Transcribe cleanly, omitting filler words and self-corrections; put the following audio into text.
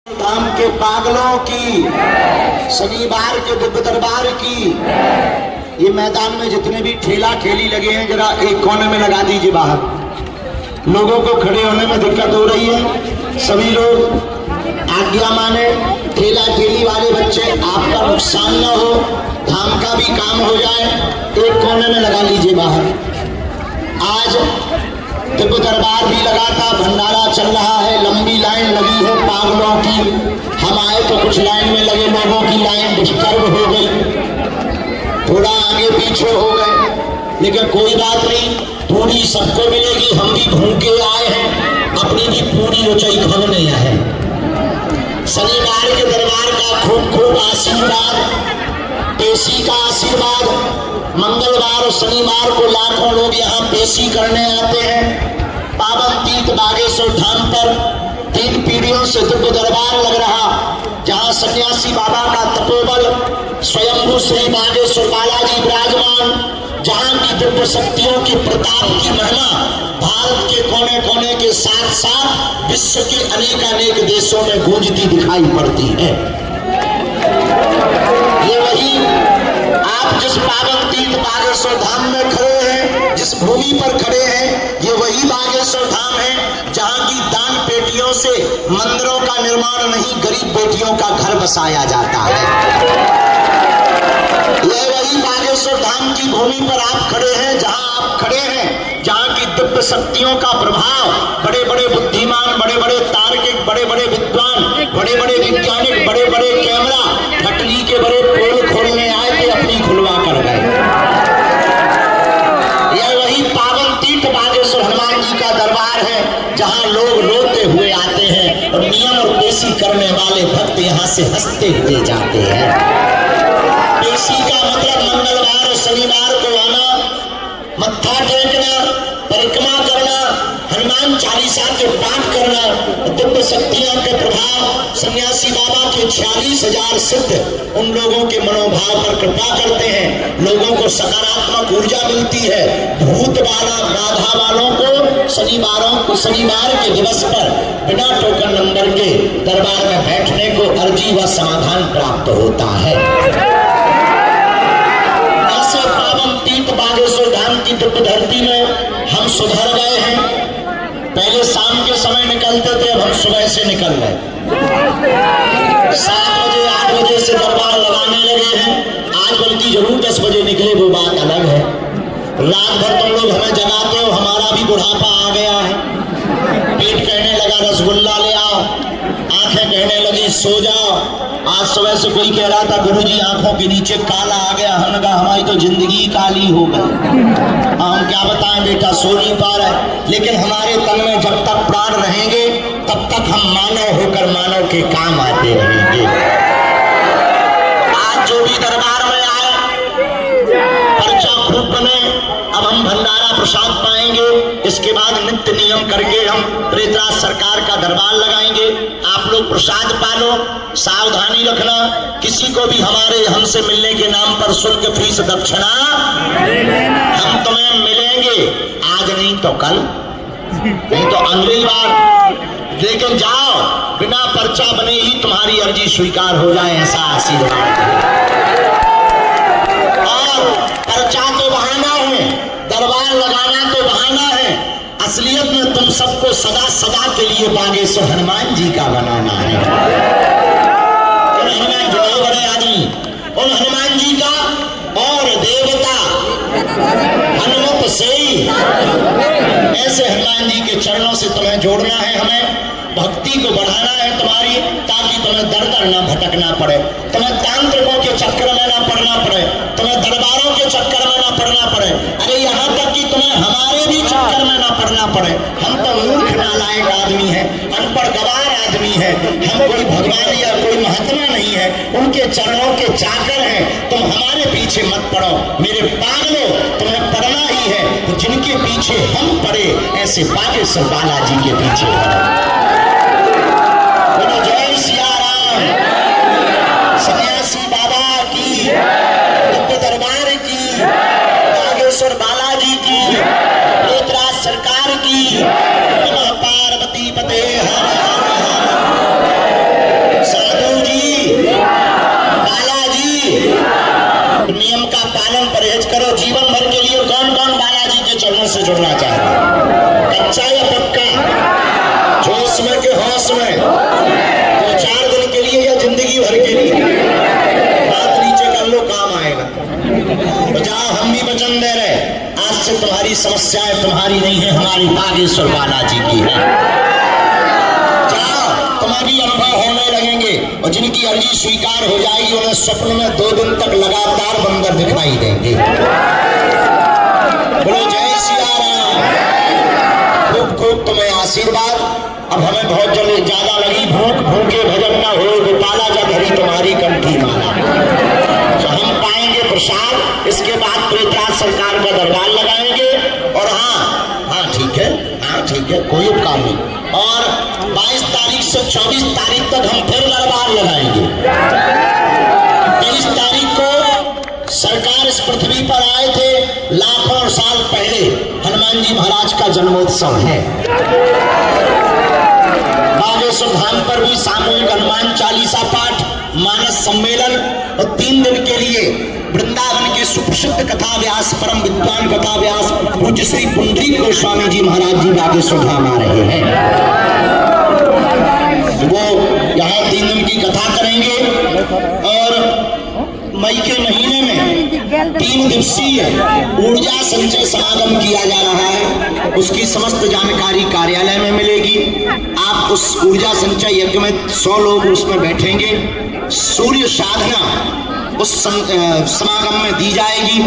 धाम के पागलों की, शनिवार के दिव्य दरबार की। ये मैदान में जितने भी ठेला ठेली लगे हैं जरा एक कोने में लगा दीजिए बाहर। लोगों को खड़े होने में दिक्कत हो रही है, सभी लोग आज्ञा माने। ठेला ठेली वाले बच्चे, आपका नुकसान न हो, धाम का भी काम हो जाए, एक कोने में लगा लीजिए बाहर। आज दिव्य दरबार भी लगा था, भंडारा चल रहा है, लंबी लाइन लगी है पागलों की। हम आए तो कुछ लाइन में लगे लोगों की लाइन डिस्टर्ब हो गई, थोड़ा आगे पीछे हो गए, लेकिन कोई बात नहीं, पूरी सबको मिलेगी। हम भी भूखे आए हैं, अपनी भी पूरी ऊंचाई खाने आए हैं। शनिवार के दरबार का खूब खूब आशीर्वाद, पेशी का आशीर्वाद। मंगलवार और शनिवार को लाखों लोग यहाँ पेशी करने आते हैं। पावन तीर्थ बागेश्वर धाम पर 3 पीढ़ियों से दिव्य दरबार लग रहा, जहाँ सन्यासी बाबा का तपोबल स्वयंभू श्री बागेश्वर बालाजी विराजमान, जहाँ की दिव्य शक्तियों की प्रताप की महिमा भारत के कोने कोने के साथ साथ विश्व के अनेक देशों में गूंजती दिखाई पड़ती है। ये वही आप जिस पावन तीर्थ बागेश्वर धाम में खड़े हैं, जिस भूमि पर खड़े हैं, ये वही बागेश्वर धाम है जहाँ की दान पेटियों से मंदिरों का निर्माण नहीं, गरीब बेटियों का घर बसाया जाता है। यह वही बागेश्वर धाम की भूमि पर आप खड़े हैं, जहाँ आप खड़े हैं, जहाँ की दिव्य शक्तियों का प्रभाव, बड़े बड़े बुद्धिमान, बड़े बड़े तार्किक, बड़े बड़े विद्वान, बड़े बड़े वैज्ञानिक, बड़े बड़े कैमरा फटरी के बड़े पोल खोलने आए थे, अपनी खुलवा कर गए। यह वही पावन तीर्थ बागेश्वर हनुमान जी का दरबार है, जहाँ लोग रोते हुए आते हैं और नियम और पेशी करने वाले भक्त यहाँ से हंसते हुए जाते हैं। पेशी का मतलब मंगलवार और शनिवार को आना, मत्था टेकना, परिक्रमा करना, हनुमान चालीसा के पाठ करना, दिव्य शक्तियों के प्रभाव, सन्यासी बाबा के 46,000 सिद्ध उन लोगों के मनोभाव पर कृपा करते हैं। लोगों को सकारात्मक ऊर्जा मिलती है। भूत वाला बाधा वालों को शनिवार के दिवस पर बिना टोकन नंबर के दरबार में बैठने को अर्जी व समाधान प्राप्त होता है। ऐसे पावन तीर्थ बागेश्वर धाम की दिव्य धरती में हम सुधर गए हैं। पहले शाम के समय निकलते थे, अब हम सुबह से निकल गए। 7 बजे 8 बजे से दरबार लगाने लगे हैं। आज बल्कि जरूर 10 बजे निकले, वो बात अलग है। रात भर तुम लोग हमें जगाते हो, हमारा भी बुढ़ापा आ गया है। पेट कहने लगा रसगुल्ला ले आओ, आंखें कहने लगी सो जाओ। आज सुबह से कोई कह रहा था गुरुजी आंखों के नीचे काला आ गया, हमने कहा हमारी तो जिंदगी काली हो गई। हम क्या बताएं बेटा, सो नहीं पा रहे, लेकिन हमारे तन में जब तक प्राण रहेंगे तब तक हम मानव होकर मानव के काम आते रहेंगे। आज जो भी दरबार में आए पर्चा खूब बने, अब हम भंडारा प्रसाद पाएंगे। इसके बाद नित्य नियम करके हम प्रेतराज सरकार का दरबार लगाएंगे। आप लोग प्रसाद पालो, सावधानी रखना, किसी को भी हमसे मिलने के नाम पर शुल्क फीस दक्षिणा हम तुम्हें मिलेंगे, आज नहीं तो कल, नहीं तो अगली बार, लेकिन जाओ बिना पर्चा बने ही तुम्हारी अर्जी स्वीकार हो जाए, ऐसा आशीर्वाद। और पर्चा तो बहाना है, दरबार लगाना तो बहाना है, असलियत में तुम सबको सदा सदा के लिए बागेश्वर हनुमान जी का बनाना है। उन हनुमान जो बड़े आदमी, उन हनुमान जी का और देवता हनुमत से ऐसे हनुमान जी के चरणों से तुम्हें जोड़ना है। हमें भक्ति को बढ़ाना है तुम्हारी, ताकि तुम्हें दर दर ना भटकना पड़े, तुम्हें तांत्रिकों के चक्कर में ना पड़ना पड़े, तुम्हें दरबारों के चक्कर में ना पड़ना पड़े, अरे यहाँ तक कि तुम्हें हमारे भी चक्कर में ना पड़ना पड़े। हम तो मूर्ख नालायक आदमी है, अनपढ़ गवार आदमी है, हम कोई भगवान या कोई महात्मा नहीं है, उनके चरणों के चाकर हैं। तुम हमारे पीछे मत पड़ो मेरे पागलों, तुम्हें पड़ना ही है तो जिनके पीछे हम पड़े, ऐसे बागेश्वर बालाजी के पीछे पड़ो। जय सिया राम, सन्यासी बाबा की, दिव्य दरबार की, बागेश्वर बालाजी की, प्रेतराज सरकार की, नमः पार्वती पते हर हर हर। में? तो 4 दिन के लिए या जिंदगी भर के लिए? हाथ नीचे कर लो, काम आएगा। तो जाओ, हम भी वचन दे रहे, आज से तुम्हारी समस्याएं तुम्हारी नहीं है, हमारी बागेश्वर बालाजी की है। जाओ, तुम्हारी अनुभव होने लगेंगे, और जिनकी अर्जी स्वीकार हो जाएगी उन्हें स्वप्न में 2 दिन तक लगातार बंदर दिखाई देंगे। बोलो जय सिया राम। खूब खूब तुम्हें आशीर्वाद। अब हमें बहुत जल्दी ज्यादा लगी भूख, भूखे भजन न हो गोपाला जब हरी तुम्हारी कंठी माला। तो हम पाएंगे प्रसाद, इसके बाद प्रेतराज सरकार का दरबार लगाएंगे। और हाँ ठीक है, हाँ ठीक है, कोई उपकार नहीं। और 22 तारीख से 24 तारीख तक हम फिर दरबार लगाएंगे। 23 तारीख को सरकार इस पृथ्वी पर आए थे, लाखों साल पहले हनुमान जी महाराज का जन्मोत्सव है। बागेश्वर धाम पर भी सामूहिक हनुमान चालीसा पाठ, मानस सम्मेलन, और 3 दिन के लिए वृंदावन के सुप्रसिद्ध कथा व्यास, परम विद्वान कथा व्यास पूज्य श्री पुंडरीक गोस्वामी जी महाराज जी बागेश्वर धाम आ रहे हैं। वो यहाँ 3 दिन की कथा करेंगे। और मई के महीने में 3 दिवसीय ऊर्जा संचय समागम किया जा रहा है। उसकी समस्त जानकारी कार्यालय में मिलेगी। आप उस ऊर्जा संचय यज्ञ में 100 लोग उसमें बैठेंगे। सूर्य साधना उस समागम में दी जाएगी।